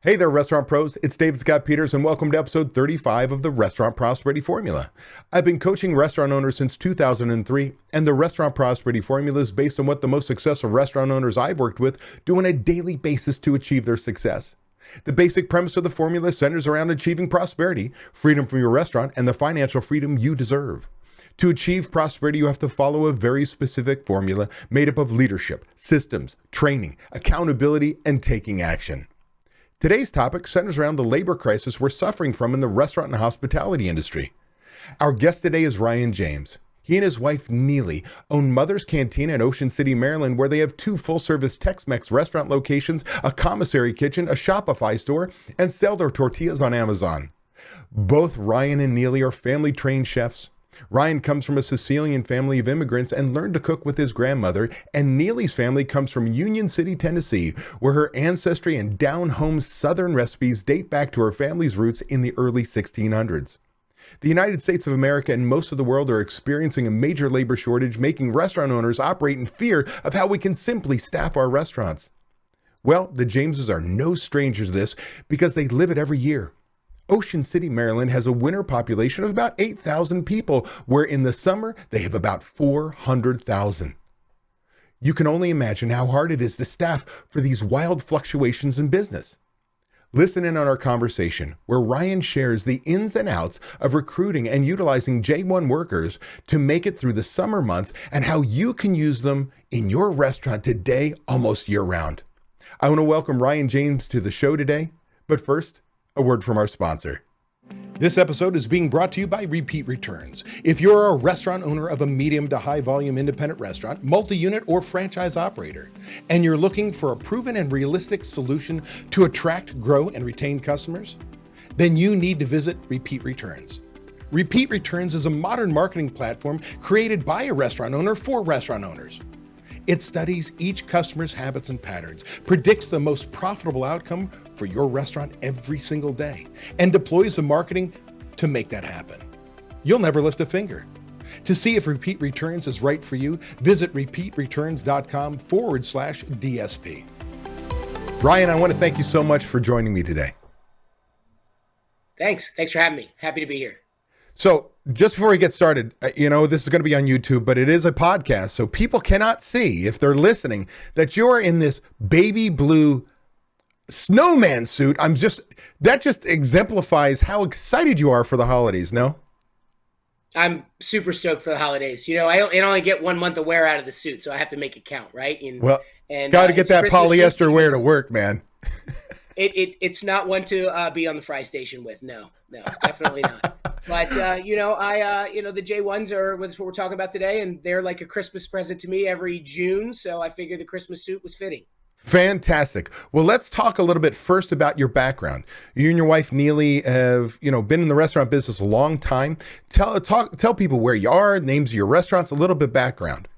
Hey there, restaurant pros. It's Dave Scott Peters, and welcome to episode 35 of the Restaurant Prosperity Formula. I've been coaching restaurant owners since 2003, and the Restaurant Prosperity Formula is based on what the most successful restaurant owners I've worked with do on a daily basis to achieve their success. The basic premise of the formula centers around achieving prosperity, freedom from your restaurant, and the financial freedom you deserve. To achieve prosperity, you have to follow a very specific formula made up of leadership, systems, training, accountability, and taking action. Today's topic centers around the labor crisis we're suffering from in the restaurant and hospitality industry. Our guest today is Ryan James. He and his wife, Neely, own Mother's Cantina in Ocean City, Maryland, where they have 2 full-service Tex-Mex restaurant locations, a commissary kitchen, a Shopify store, and sell their tortillas on Amazon. Both Ryan and Neely are family-trained chefs. Ryan comes from a Sicilian family of immigrants and learned to cook with his grandmother, and Neely's family comes from Union City, Tennessee, where her ancestry and down-home Southern recipes date back to her family's roots in the early 1600s. The United States of America and most of the world are experiencing a major labor shortage, making restaurant owners operate in fear of how we can simply staff our restaurants. Well, the Jameses are no strangers to this because they live it every year. Ocean City, Maryland has a winter population of about 8,000 people, where in the summer they have about 400,000. You can only imagine how hard it is to staff for these wild fluctuations in business. Listen in on our conversation, where Ryan shares the ins and outs of recruiting and utilizing J1 workers to make it through the summer months and how you can use them in your restaurant today, almost year-round. I want to welcome Ryan James to the show today, but first, a word from our sponsor. This episode is being brought to you by Repeat Returns. If you're a restaurant owner of a medium to high volume independent restaurant, multi-unit or franchise operator, and you're looking for a proven and realistic solution to attract, grow, and retain customers, then you need to visit Repeat Returns. Repeat Returns is a modern marketing platform created by a restaurant owner for restaurant owners. It studies each customer's habits and patterns, predicts the most profitable outcome for your restaurant every single day, and deploys the marketing to make that happen. You'll never lift a finger. To see if Repeat Returns is right for you, visit repeatreturns.com/DSP. Ryan, I want to thank you so much for joining me today. Thanks for having me. Happy to be here. So just before we get started, this is going to be on YouTube, but it is a podcast, so people cannot see, if they're listening, that you're in this baby blue snowman suit. That just exemplifies how excited you are for the holidays, no? I'm super stoked for the holidays. I only get 1 month of wear out of the suit, so I have to make it count, right? Got to get that polyester wear to work, man. It's not one to be on the fry station with. No, definitely not. But, the J1s are what we're talking about today, and they're like a Christmas present to me every June. So I figured the Christmas suit was fitting. Fantastic. Well, let's talk a little bit first about your background. You and your wife, Neely, have, been in the restaurant business a long time. Tell people where you are, names of your restaurants, a little bit background.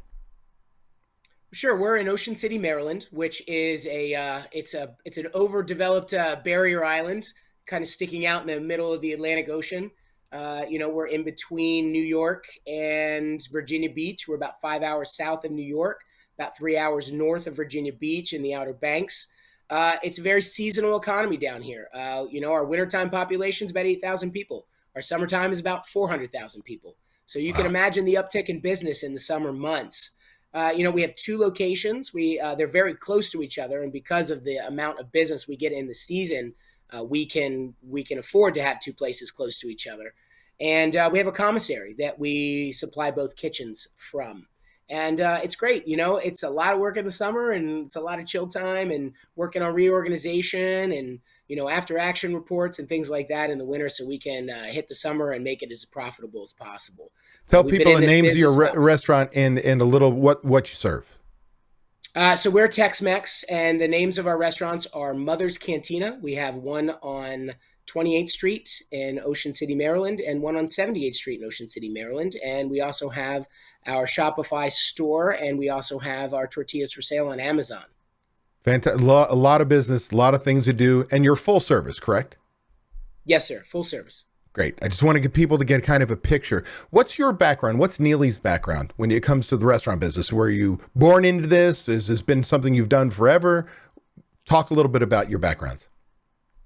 Sure. We're in Ocean City, Maryland, which is it's an overdeveloped barrier island, kind of sticking out in the middle of the Atlantic Ocean. We're in between New York and Virginia Beach. We're about 5 hours south of New York, about 3 hours north of Virginia Beach in the Outer Banks. It's a very seasonal economy down here. Our wintertime population is about 8,000 people. Our summertime is about 400,000 people. So you can imagine the uptick in business in the summer months. We have 2 locations. They're very close to each other, and because of the amount of business we get in the season, we can afford to have 2 places close to each other. And we have a commissary that we supply both kitchens from. And it's great. It's a lot of work in the summer, and it's a lot of chill time and working on reorganization and, after action reports and things like that in the winter, so we can hit the summer and make it as profitable as possible. Tell people the names of your restaurant and a little what you serve. So we're Tex-Mex, and the names of our restaurants are Mother's Cantina. We have one on 28th Street in Ocean City, Maryland, and one on 78th Street in Ocean City, Maryland. And we also have our Shopify store, and we also have our tortillas for sale on Amazon. Fantastic. A lot of business, a lot of things to do, and you're full service, correct? Yes, sir. Full service. Great. I just want to get people to get kind of a picture. What's your background? What's Neely's background when it comes to the restaurant business? Were you born into this? Has this been something you've done forever? Talk a little bit about your backgrounds.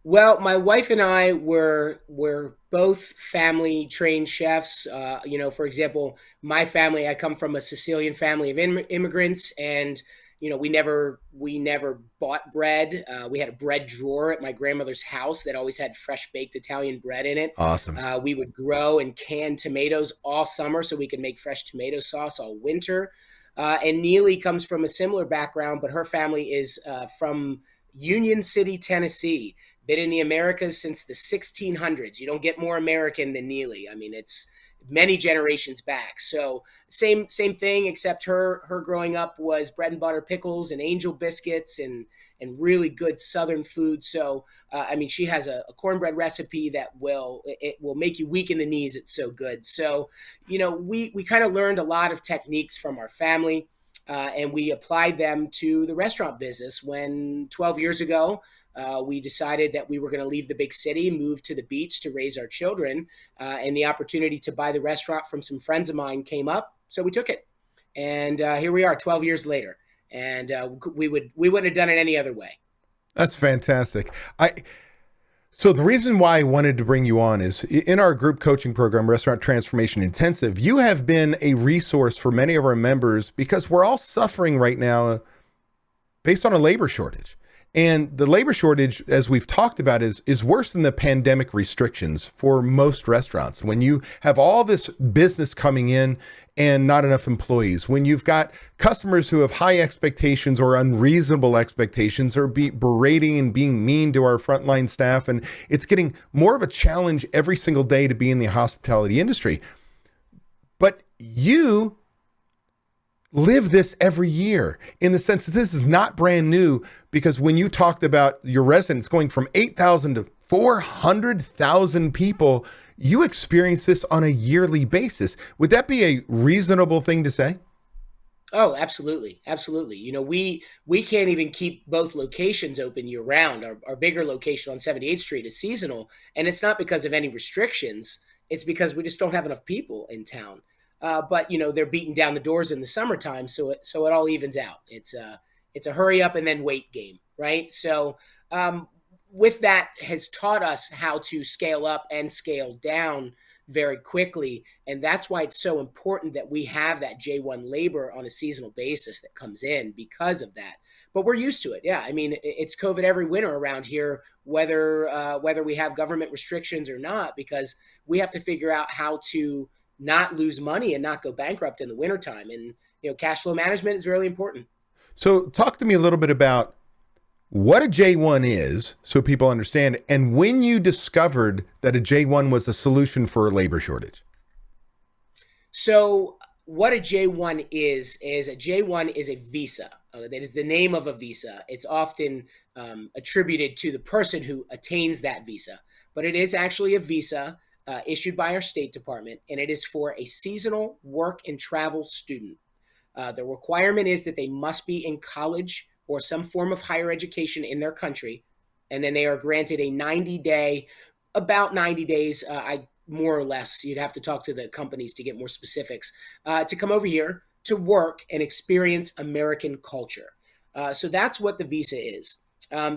Well, my wife and I were both family trained chefs. For example, my family, I come from a Sicilian family of immigrants, and we never bought bread. We had a bread drawer at my grandmother's house that always had fresh baked Italian bread in it. Awesome. We would grow and can tomatoes all summer so we could make fresh tomato sauce all winter. And Neely comes from a similar background, but her family is from Union City, Tennessee. Been in the Americas since the 1600s. You don't get more American than Neely. I mean, it's many generations back. So same thing, except her growing up was bread and butter pickles and angel biscuits and really good Southern food. So I mean, she has a cornbread recipe that will make you weak in the knees. It's so good. So we kind of learned a lot of techniques from our family. And we applied them to the restaurant business when 12 years ago we decided that we were going to leave the big city, move to the beach to raise our children, and the opportunity to buy the restaurant from some friends of mine came up, so we took it, and here we are, 12 years later, and we wouldn't have done it any other way. That's fantastic. So the reason why I wanted to bring you on is in our group coaching program, Restaurant Transformation Intensive, you have been a resource for many of our members because we're all suffering right now based on a labor shortage. And the labor shortage, as we've talked about, is worse than the pandemic restrictions for most restaurants. When you have all this business coming in and not enough employees, when you've got customers who have high expectations or unreasonable expectations or berating and being mean to our frontline staff, and it's getting more of a challenge every single day to be in the hospitality industry. But you live this every year in the sense that this is not brand new, because when you talked about your residents going from 8,000 to 400,000 people, you experience this on a yearly basis. Would that be a reasonable thing to say? Oh, absolutely. Absolutely. We can't even keep both locations open year round. Our bigger location on 78th Street is seasonal, and it's not because of any restrictions. It's because we just don't have enough people in town. But they're beating down the doors in the summertime, so it all evens out. It's a hurry up and then wait game, right? So with that has taught us how to scale up and scale down very quickly, and that's why it's so important that we have that J1 labor on a seasonal basis that comes in because of that. But we're used to it. Yeah, I mean, it's COVID every winter around here, whether we have government restrictions or not, because we have to figure out how to not lose money and not go bankrupt in the wintertime. And, cash flow management is really important. So talk to me a little bit about what a J1 is so people understand, and when you discovered that a J1 was a solution for a labor shortage. So what a J1 is a J1 is a visa. That is the name of a visa. It's often attributed to the person who attains that visa, but it is actually a visa issued by our State Department, and it is for a seasonal work and travel student. The requirement is that they must be in college or some form of higher education in their country, and then they are granted a 90-day, about 90 days, more or less, you'd have to talk to the companies to get more specifics, to come over here to work and experience American culture. So that's what the visa is.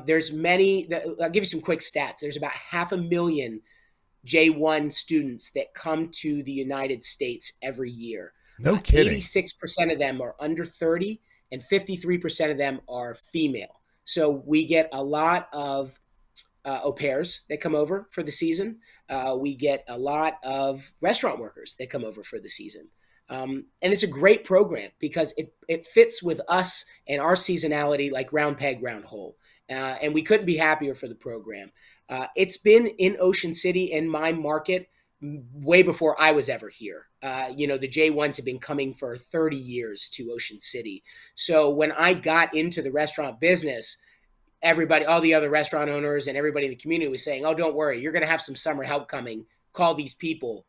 There's many, I'll give you some quick stats. There's about 500,000 J1 students that come to the United States every year. No kidding. 86% of them are under 30 and 53% of them are female. So we get a lot of au pairs that come over for the season. We get a lot of restaurant workers that come over for the season. And it's a great program because it fits with us and our seasonality like round peg, round hole. And we couldn't be happier for the program. It's been in Ocean City in my market way before I was ever here. The J1s have been coming for 30 years to Ocean City. So when I got into the restaurant business, everybody, all the other restaurant owners and everybody in the community was saying, oh, don't worry, you're going to have some summer help coming. Call these people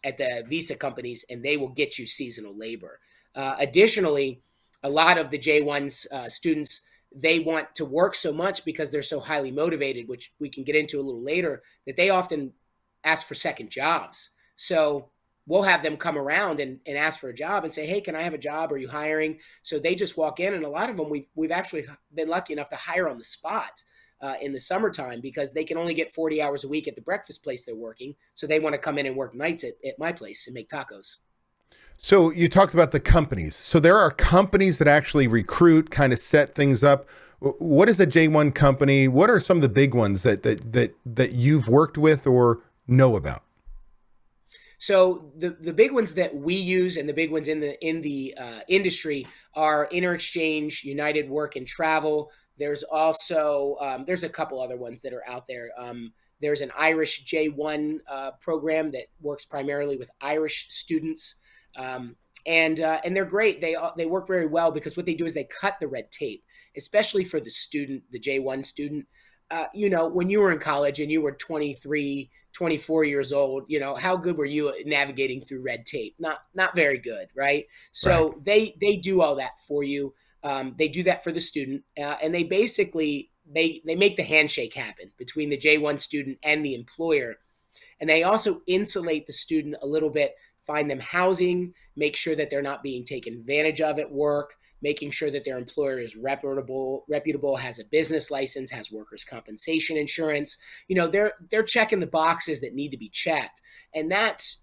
at the visa companies and they will get you seasonal labor. Additionally, a lot of the J1s students, they want to work so much because they're so highly motivated, which we can get into a little later, that they often ask for second jobs. So we'll have them come around and ask for a job and say, hey, can I have a job? Are you hiring? So they just walk in, and a lot of them we've actually been lucky enough to hire on the spot. in the summertime because they can only get 40 hours a week at the breakfast place they're working. So they want to come in and work nights at my place and make tacos. So you talked about the companies. So there are companies that actually recruit, kind of set things up. What is a J1 company? What are some of the big ones that you've worked with or know about? So the big ones that we use and the big ones in the industry are InterExchange, United Work and Travel. There's also there's a couple other ones that are out there. There's an Irish J1 program that works primarily with Irish students, and they're great. They work very well because what they do is they cut the red tape, especially for the student, the J1 student. When you were in college and you were 23, 24 years old, how good were you at navigating through red tape? Not very good, right? So Right. they do all that for you. They do that for the student, and they basically they make the handshake happen between the J1 student and the employer. And they also insulate the student a little bit, find them housing, make sure that they're not being taken advantage of at work, making sure that their employer is reputable, has a business license, has workers' compensation insurance. They're checking the boxes that need to be checked. And that's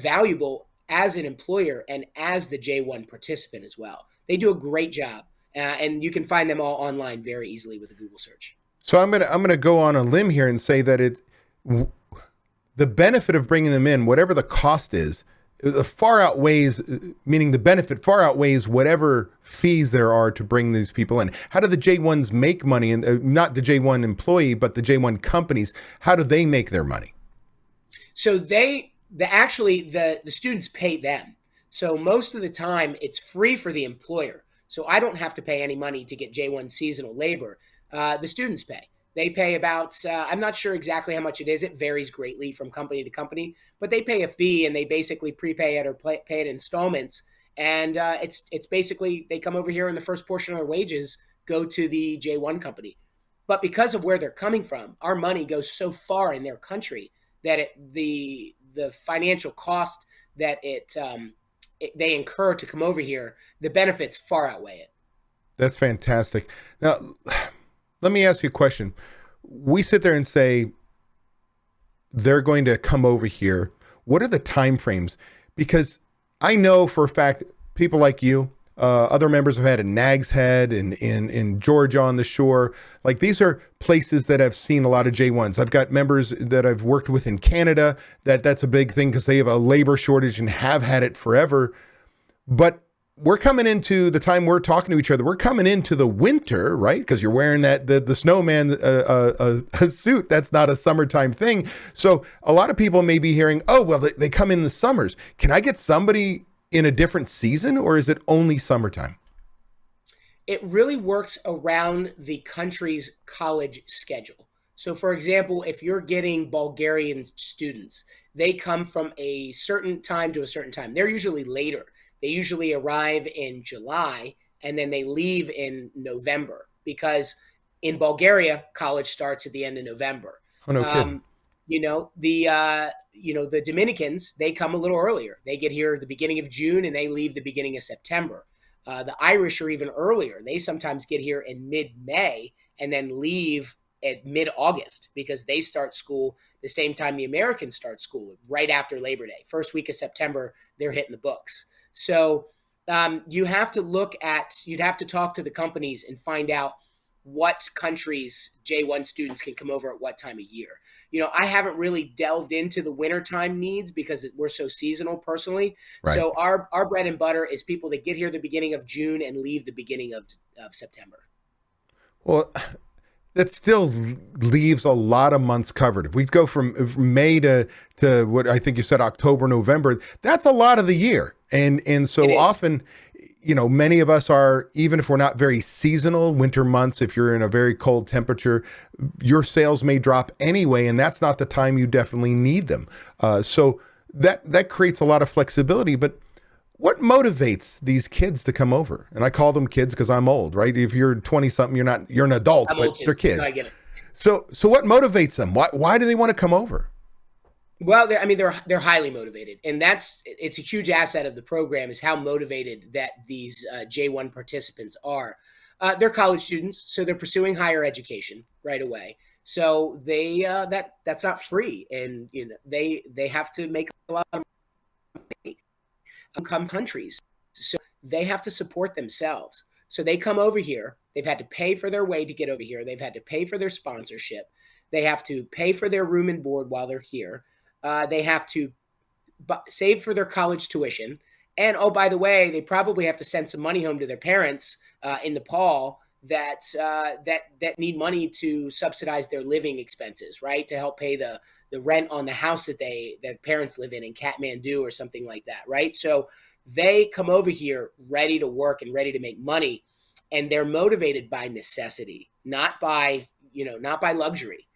valuable as an employer and as the J1 participant as well. They do a great job. And you can find them all online very easily with a Google search. So I'm gonna go on a limb here and say that the benefit of bringing them in, whatever the cost is, far outweighs, meaning the benefit far outweighs whatever fees there are to bring these people in. How do the J1s make money? And not the J1 employee, but the J1 companies, how do they make their money? So the students pay them. So most of the time it's free for the employer. So I don't have to pay any money to get J1 seasonal labor. The students pay. They pay about, I'm not sure exactly how much it is. It varies greatly from company to company, but they pay a fee and they basically prepay it or pay it in installments. And it's basically, they come over here and the first portion of their wages go to the J1 company. But because of where they're coming from, our money goes so far in their country that the financial cost that they incur to come over here, the benefits far outweigh it. That's fantastic. Now, let me ask you a question. We sit there and say they're going to come over here. What are the time frames? Because I know for a fact people like you, other members have had in Nags Head and in Georgia on the shore. Like these are places that have seen a lot of J1s. I've got members that I've worked with in Canada that's a big thing because they have a labor shortage and have had it forever. But we're coming into the time we're talking to each other. We're coming into the winter, right? Because you're wearing the snowman a suit. That's not a summertime thing. So a lot of people may be hearing, oh, well, they come in the summers. Can I get somebody in a different season, or is it only summertime? It really works around the country's college schedule. So, for example, if you're getting Bulgarian students, they come from a certain time to a certain time. They're usually later. They usually arrive in July and then they leave in November because in Bulgaria, college starts at the end of November. Oh, no kidding. Um, the Dominicans, they come a little earlier. They get here at the beginning of June and they leave the beginning of September. The Irish are even earlier. They sometimes get here in mid-May and then leave at mid-August because they start school the same time the Americans start school, right after Labor Day. First week of September, they're hitting the books. So you'd have to talk to the companies and find out what countries J1 students can come over at what time of year. I haven't really delved into the wintertime needs because we're so seasonal personally. Right. So our bread and butter is people that get here the beginning of June and leave the beginning of September. Well, that still leaves a lot of months covered. If we go from May to what I think you said, October, November, that's a lot of the year. And so often, many of us are, even if we're not very seasonal, winter months, if you're in a very cold temperature, your sales may drop anyway, and that's not the time you definitely need them. So that creates a lot of flexibility. But what motivates these kids to come over? And I call them kids because I'm old, right? If you're 20 something, you're an adult, but they're kids. So I get it. So what motivates them? Why do they want to come over? Well, they're highly motivated, and it's a huge asset of the program is how motivated that these J1 participants are. They're college students, so they're pursuing higher education right away. So that's not free, and they have to make a lot of money. Come countries, so they have to support themselves. So they come over here. They've had to pay for their way to get over here. They've had to pay for their sponsorship. They have to pay for their room and board while they're here. They have to save for their college tuition. And oh, by the way, they probably have to send some money home to their parents in Nepal that need money to subsidize their living expenses, right? To help pay the rent on the house that parents live in Kathmandu or something like that, right? So they come over here ready to work and ready to make money, and they're motivated by necessity, not by luxury.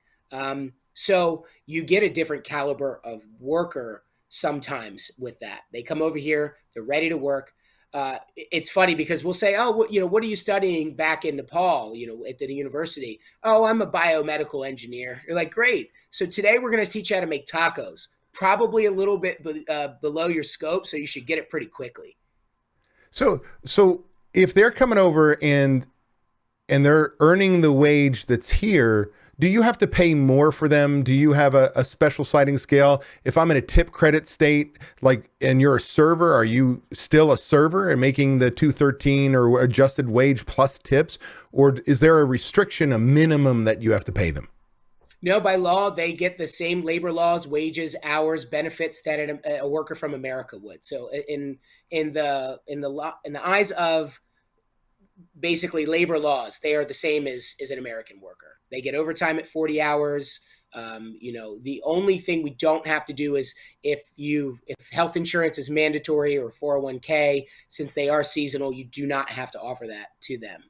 So you get a different caliber of worker sometimes with that. They come over here, they're ready to work. It's funny because we'll say, oh, what are you studying back in Nepal, at the university? Oh, I'm a biomedical engineer. You're like, great. So today we're going to teach you how to make tacos, probably a little bit below your scope. So you should get it pretty quickly. So if they're coming over and they're earning the wage that's here, do you have to pay more for them? Do you have a special sliding scale? If I'm in a tip credit state, and you're a server, are you still a server and making the $213 or adjusted wage plus tips? Or is there a restriction, a minimum that you have to pay them? No, by law, they get the same labor laws, wages, hours, benefits that a worker from America would. So in the eyes of basically labor laws, they are the same as an American worker. They get overtime at 40 hours. The only thing we don't have to do is if health insurance is mandatory or 401k, since they are seasonal, you do not have to offer that to them.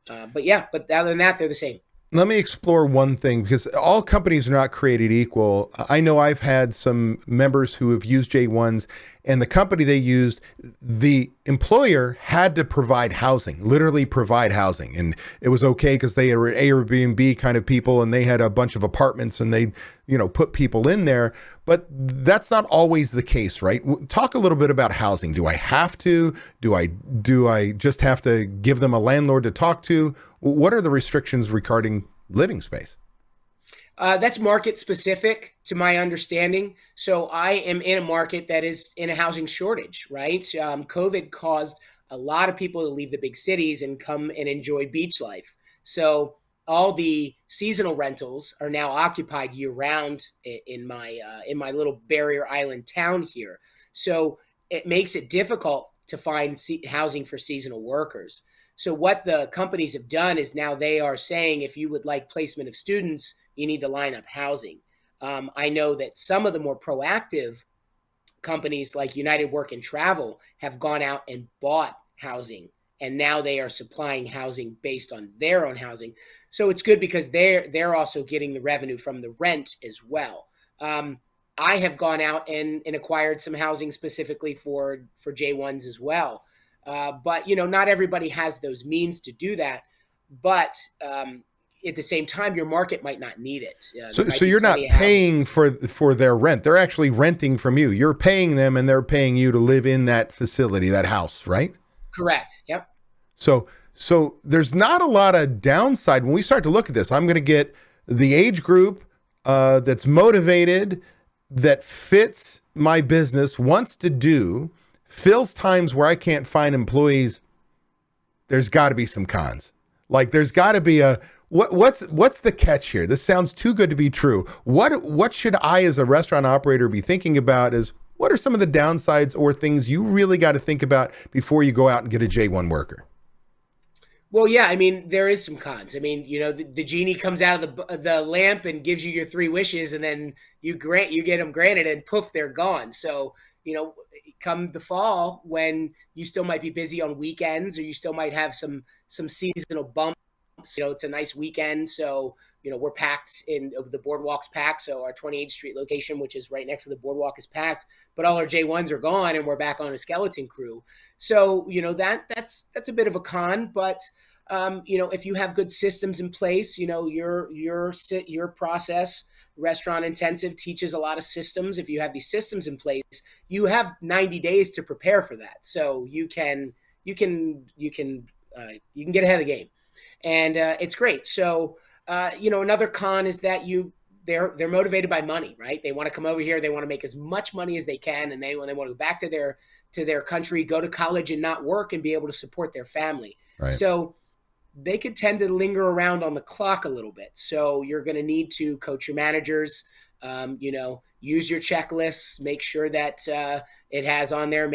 But other than that, they're the same. Let me explore one thing, because all companies are not created equal. I know I've had some members who have used J1s, and the company they used, the employer had to provide housing, literally provide housing. And it was okay because they were Airbnb kind of people, and they had a bunch of apartments, and they, put people in there. But that's not always the case, right? Talk a little bit about housing. Do I have to? Do I just have to give them a landlord to talk to? What are the restrictions regarding living space? That's market specific to my understanding. So I am in a market that is in a housing shortage, right? COVID caused a lot of people to leave the big cities and come and enjoy beach life. So all the seasonal rentals are now occupied year round in my little barrier island town here. So it makes it difficult to find housing for seasonal workers. So what the companies have done is now they are saying, if you would like placement of students, you need to line up housing. I know that some of the more proactive companies like United Work and Travel have gone out and bought housing, and now they are supplying housing based on their own housing. So it's good because they're also getting the revenue from the rent as well. I have gone out and acquired some housing specifically for J1s as well. But not everybody has those means to do that. But at the same time, your market might not need it. So you're not paying for their rent. They're actually renting from you. You're paying them, and they're paying you to live in that facility, that house, right? Correct. Yep. So there's not a lot of downside when we start to look at this. I'm going to get the age group that's motivated, that fits my business, wants to do, fills times where I can't find employees. There's got to be some cons. There's got to be what's the catch here? This sounds too good to be true. What should I as a restaurant operator be thinking about? What are some of the downsides or things you really got to think about before you go out and get a J1 worker? Well, yeah, I mean, there is some cons. I mean, the genie comes out of the lamp and gives you your 3 wishes, and then you get them granted, and poof, they're gone. So, come the fall, when you still might be busy on weekends, or you still might have some seasonal bumps. It's a nice weekend, so we're packed the boardwalk's packed. So our 28th Street location, which is right next to the boardwalk, is packed, but all our J1s are gone, and we're back on a skeleton crew. So that's a bit of a con, but if you have good systems in place, your process, restaurant intensive, teaches a lot of systems. If you have these systems in place, you have 90 days to prepare for that. So you can get ahead of the game. and it's great. So another con is that they're motivated by money, right? They want to come over here, they want to make as much money as they can, and when they want to go back to their country, go to college and not work and be able to support their family. Right. So they could tend to linger around on the clock a little bit. So you're going to need to coach your managers, use your checklists, make sure that it has on there,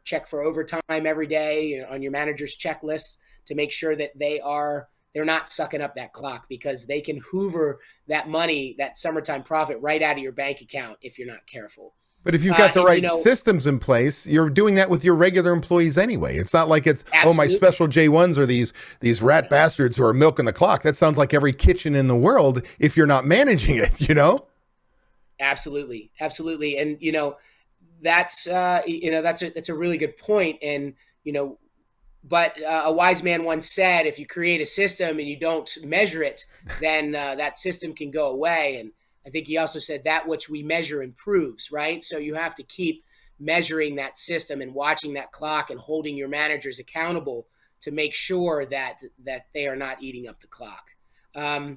check for overtime every day on your manager's checklists to make sure that they're not sucking up that clock, because they can hoover that money, that summertime profit, right out of your bank account if you're not careful. But if you've got the right systems in place, you're doing that with your regular employees anyway. It's not like it's, my special J1s are these rat bastards who are milking the clock. That sounds like every kitchen in the world if you're not managing it, Absolutely. Absolutely. And, that's a really good point. And, but a wise man once said, if you create a system and you don't measure it, then that system can go away. And I think he also said that which we measure improves, right? So you have to keep measuring that system and watching that clock and holding your managers accountable to make sure that they are not eating up the clock. So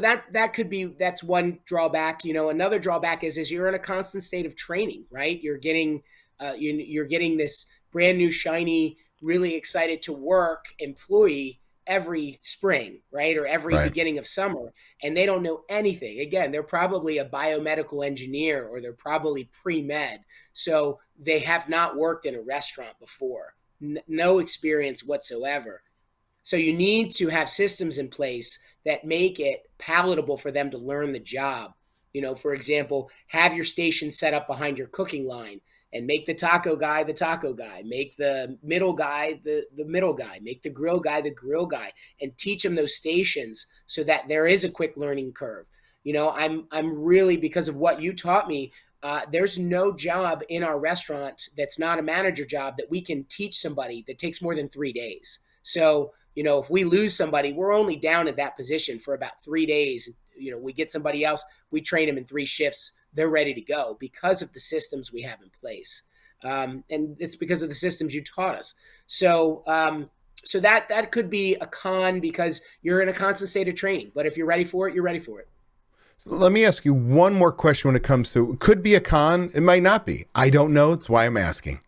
that's one drawback. Another drawback is you're in a constant state of training, right? You're getting this brand new, shiny, really excited to work employee every spring, right? Or every beginning of summer, and they don't know anything. Again, they're probably a biomedical engineer, or they're probably pre-med. So they have not worked in a restaurant before, no experience whatsoever. So you need to have systems in place that make it palatable for them to learn the job. For example, have your station set up behind your cooking line, and make the taco guy, make the middle guy, the middle guy, make the grill guy, and teach them those stations so that there is a quick learning curve. I'm really, because of what you taught me, there's no job in our restaurant that's not a manager job that we can teach somebody that takes more than 3 days. So, if we lose somebody, we're only down at that position for about 3 days. We get somebody else, we train them in 3 shifts. They're ready to go because of the systems we have in place. And it's because of the systems you taught us. So that could be a con, because you're in a constant state of training. But if you're ready for it, you're ready for it. So let me ask you one more question when it comes to, could be a con, it might not be. I don't know. That's why I'm asking.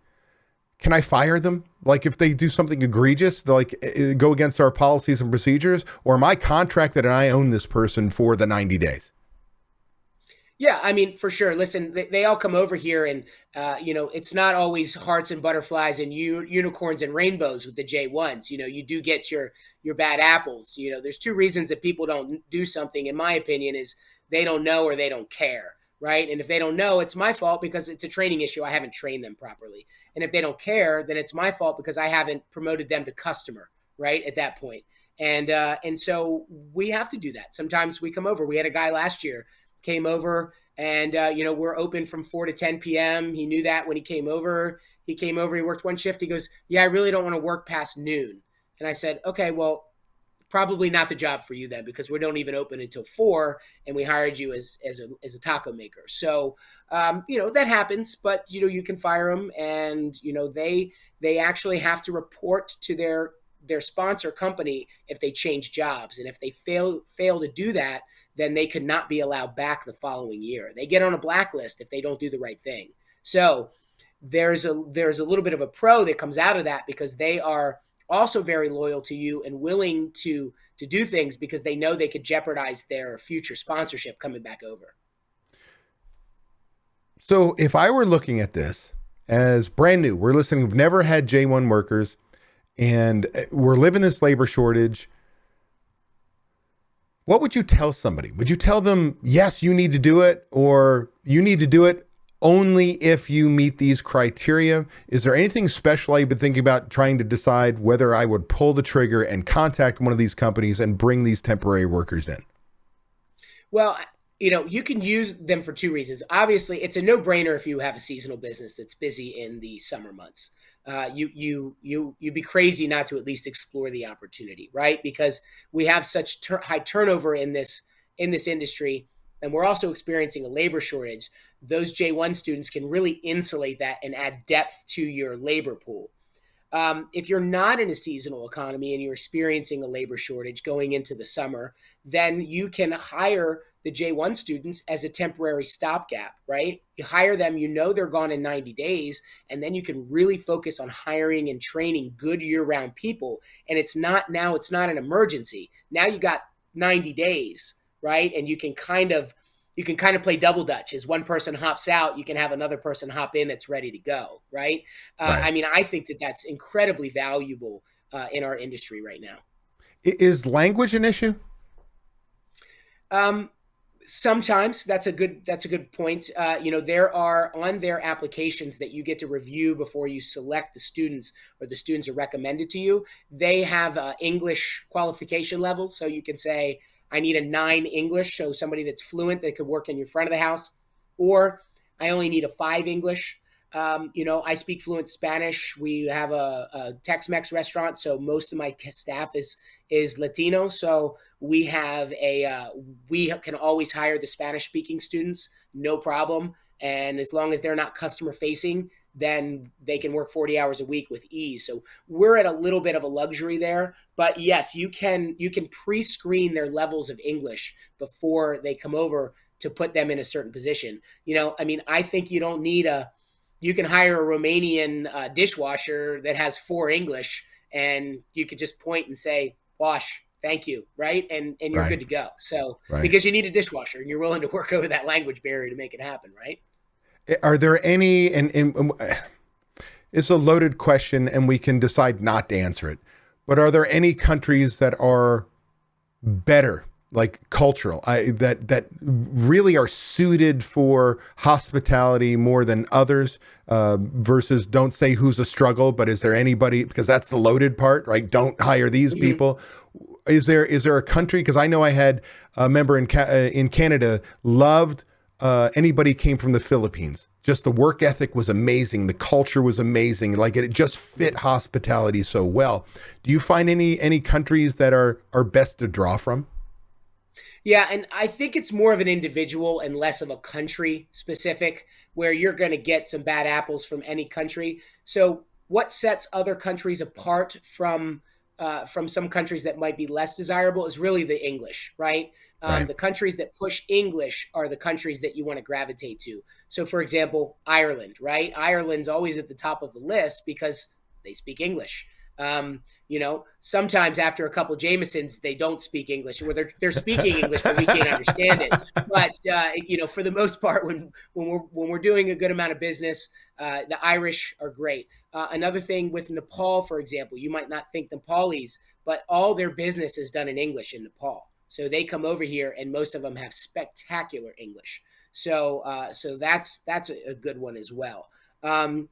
Can I fire them? Like if they do something egregious, like go against our policies and procedures, or am I contracted and I own this person for the 90 days? Yeah, I mean, for sure. Listen, they all come over here, and it's not always hearts and butterflies and unicorns and rainbows with the J1s. You do get your bad apples. There's 2 reasons that people don't do something, in my opinion, is they don't know or they don't care, right? And if they don't know, it's my fault because it's a training issue. I haven't trained them properly. And if they don't care, then it's my fault because I haven't promoted them to customer, right, at that point. And so we have to do that. Sometimes we come over. We had a guy last year came over, and we're open from 4 to 10 p.m. He knew that when he came over. He worked 1 shift. He goes, "Yeah, I really don't want to work past noon." And I said, "Okay, well, probably not the job for you then, because we don't even open until 4, and we hired you as a taco maker." So that happens, but you can fire them, and they actually have to report to their sponsor company if they change jobs, and if they fail to do that, then they could not be allowed back the following year. They get on a blacklist if they don't do the right thing. So there's a little bit of a pro that comes out of that, because they are also very loyal to you and willing to do things because they know they could jeopardize their future sponsorship coming back over. So if I were looking at this as brand new, we're listening, we've never had J1 workers, and we're living this labor shortage, what would you tell somebody? Would you tell them, yes, you need to do it, or you need to do it only if you meet these criteria? Is there anything special you've been thinking about trying to decide whether I would pull the trigger and contact one of these companies and bring these temporary workers in? Well, you can use them for 2 reasons. Obviously, it's a no-brainer if you have a seasonal business that's busy in the summer months. You'd be crazy not to at least explore the opportunity, right? Because we have such high turnover in this industry, and we're also experiencing a labor shortage. Those J1 students can really insulate that and add depth to your labor pool. If you're not in a seasonal economy and you're experiencing a labor shortage going into the summer, then you can hire the J1 students as a temporary stopgap, right? You hire them, you know they're gone in 90 days, and then you can really focus on hiring and training good year-round people. And it's not an emergency. Now you got 90 days, right? And you can kind of play double dutch. As one person hops out, you can have another person hop in that's ready to go, right? Right. I mean, I think that that's incredibly valuable in our industry right now. Is language an issue? Um, Sometimes that's a good point. There are on their applications that you get to review before you select the students or the students are recommended to you. They have English qualification levels, so you can say I need a 9 English, so somebody that's fluent that could work in your front of the house, or I only need a 5 English. I speak fluent Spanish. We have a Tex-Mex restaurant, so most of my staff is Latino. So we can always hire the Spanish speaking students, no problem. And as long as they're not customer facing, then they can work 40 hours a week with ease. So we're at a little bit of a luxury there. But yes, you can pre-screen their levels of English before they come over to put them in a certain position. I mean, I think you can hire a Romanian dishwasher that has 4 English, and you could just point and say, wash, thank you, right? And you're Right. good to go. So, Right. because you need a dishwasher and you're willing to work over that language barrier to make it happen, right? Are there any, and it's a loaded question and we can decide not to answer it, but are there any countries that are better, like cultural, that really are suited for hospitality more than others, versus don't say who's a struggle, but is there anybody, because that's the loaded part, right? Don't hire these Mhm. people. Is there a country? Because I know I had a member in Canada loved anybody came from the Philippines. Just the work ethic was amazing. The culture was amazing. Like it just fit hospitality so well. Do you find any countries that are best to draw from? Yeah, and I think it's more of an individual and less of a country specific, where you're going to get some bad apples from any country. So, what sets other countries apart from some countries that might be less desirable is really the English, right? Right. The countries that push English are the countries that you want to gravitate to. So, for example, Ireland, right? Ireland's always at the top of the list because they speak English. Sometimes after a couple Jamesons, they don't speak English, or they're speaking English, but we can't understand it. But for the most part, when we're doing a good amount of business, the Irish are great. Another thing with Nepal, for example, you might not think Nepalese, but all their business is done in English in Nepal. So they come over here, and most of them have spectacular English. So that's a good one as well. And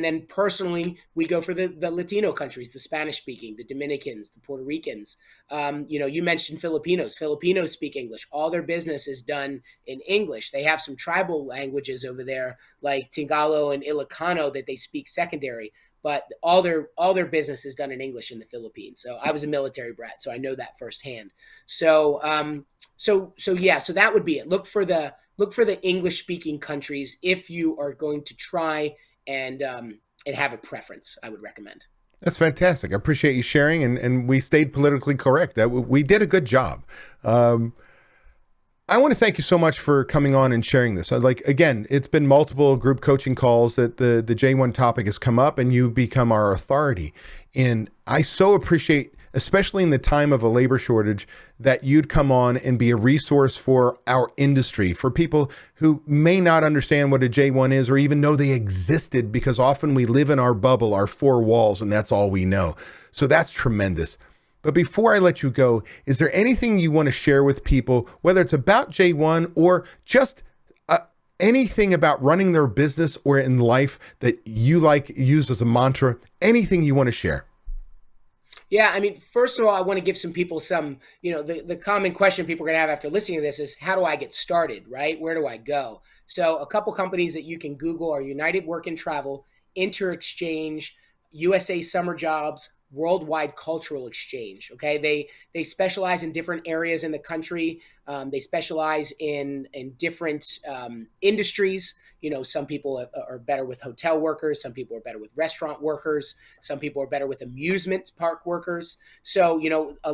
then personally, we go for the Latino countries, the Spanish speaking, the Dominicans, the Puerto Ricans. You mentioned Filipinos. Filipinos speak English. All their business is done in English. They have some tribal languages over there, like Tingalo and Ilocano, that they speak secondary. But all their business is done in English in the Philippines. So I was a military brat, so I know that firsthand. So that would be it. Look for the English speaking countries if you are going to try and have a preference. I would recommend. That's fantastic. I appreciate you sharing, and we stayed politically correct. That we did a good job. Um, I want to thank you so much for coming on and sharing this. Like again, it's been multiple group coaching calls that the J1 topic has come up, and you become our authority. And I so appreciate, especially in the time of a labor shortage, that you'd come on and be a resource for our industry, for people who may not understand what a J1 is or even know they existed, because often we live in our bubble, our 4 walls, and that's all we know. So that's tremendous. But before I let you go, is there anything you want to share with people, whether it's about J1 or just anything about running their business or in life that you use as a mantra, anything you want to share? Yeah, I mean, first of all, I want to give some people the common question people are going to have after listening to this is, how do I get started, right? Where do I go? So a couple companies that you can Google are United Work and Travel, InterExchange, USA Summer Jobs, Worldwide Cultural Exchange. Okay, they specialize in different areas in the country. They specialize in different industries. some people are better with hotel workers. Some people are better with restaurant workers. Some people are better with amusement park workers. So,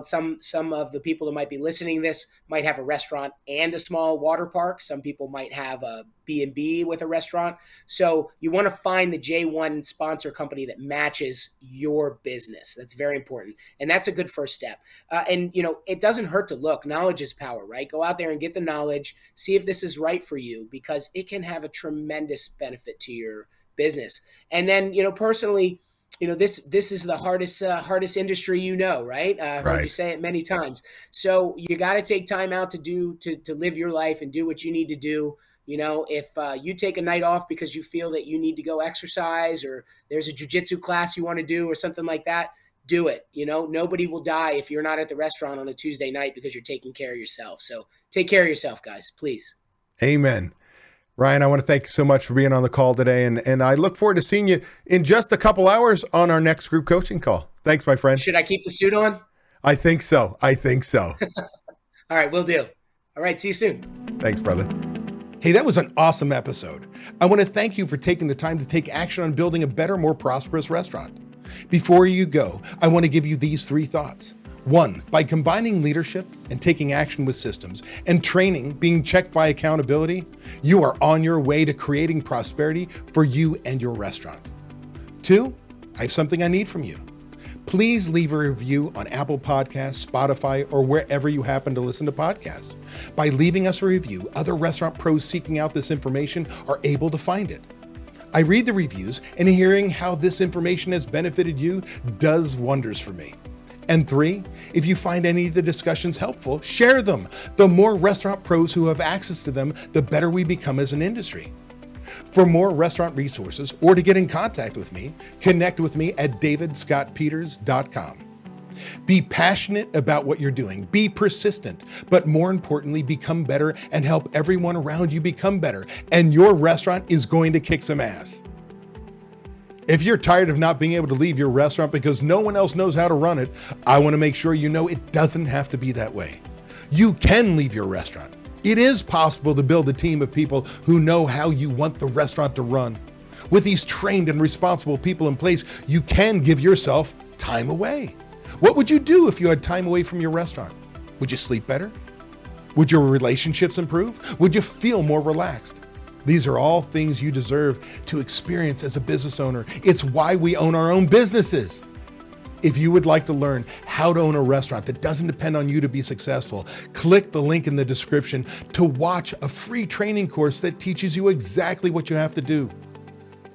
some of the people that might be listening to this might have a restaurant and a small water park. Some people might have a B&B with a restaurant. So you want to find the J1 sponsor company that matches your business. That's very important. And that's a good first step. And it doesn't hurt to look. Knowledge is power, right? Go out there and get the knowledge, see if this is right for you, because it can have a tremendous benefit to your business. And then, personally, this is the hardest industry, right? I've heard you say it many times. So you got to take time out to live your life and do what you need to do. If you take a night off because you feel that you need to go exercise, or there's a jujitsu class you want to do or something like that, do it. Nobody will die if you're not at the restaurant on a Tuesday night because you're taking care of yourself. So take care of yourself, guys, please. Amen. Ryan, I want to thank you so much for being on the call today. And I look forward to seeing you in just a couple hours on our next group coaching call. Thanks, my friend. Should I keep the suit on? I think so. All right, will do. All right, see you soon. Thanks, brother. Hey, that was an awesome episode. I want to thank you for taking the time to take action on building a better, more prosperous restaurant. Before you go, I want to give you these 3 thoughts. 1, by combining leadership and taking action with systems, and training being checked by accountability, you are on your way to creating prosperity for you and your restaurant. 2, I have something I need from you. Please leave a review on Apple Podcasts, Spotify, or wherever you happen to listen to podcasts. By leaving us a review, other restaurant pros seeking out this information are able to find it. I read the reviews, and hearing how this information has benefited you does wonders for me. And 3, if you find any of the discussions helpful, share them. The more restaurant pros who have access to them, the better we become as an industry. For more restaurant resources or to get in contact with me, connect with me at davidscottpeters.com. Be passionate about what you're doing, be persistent, but more importantly, become better and help everyone around you become better, and your restaurant is going to kick some ass. If you're tired of not being able to leave your restaurant because no one else knows how to run it, I want to make sure you know it doesn't have to be that way. You can leave your restaurant. It is possible to build a team of people who know how you want the restaurant to run. With these trained and responsible people in place, you can give yourself time away. What would you do if you had time away from your restaurant? Would you sleep better? Would your relationships improve? Would you feel more relaxed? These are all things you deserve to experience as a business owner. It's why we own our own businesses. If you would like to learn how to own a restaurant that doesn't depend on you to be successful, click the link in the description to watch a free training course that teaches you exactly what you have to do.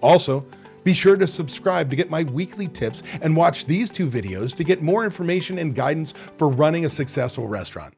Also, be sure to subscribe to get my weekly tips and watch these 2 videos to get more information and guidance for running a successful restaurant.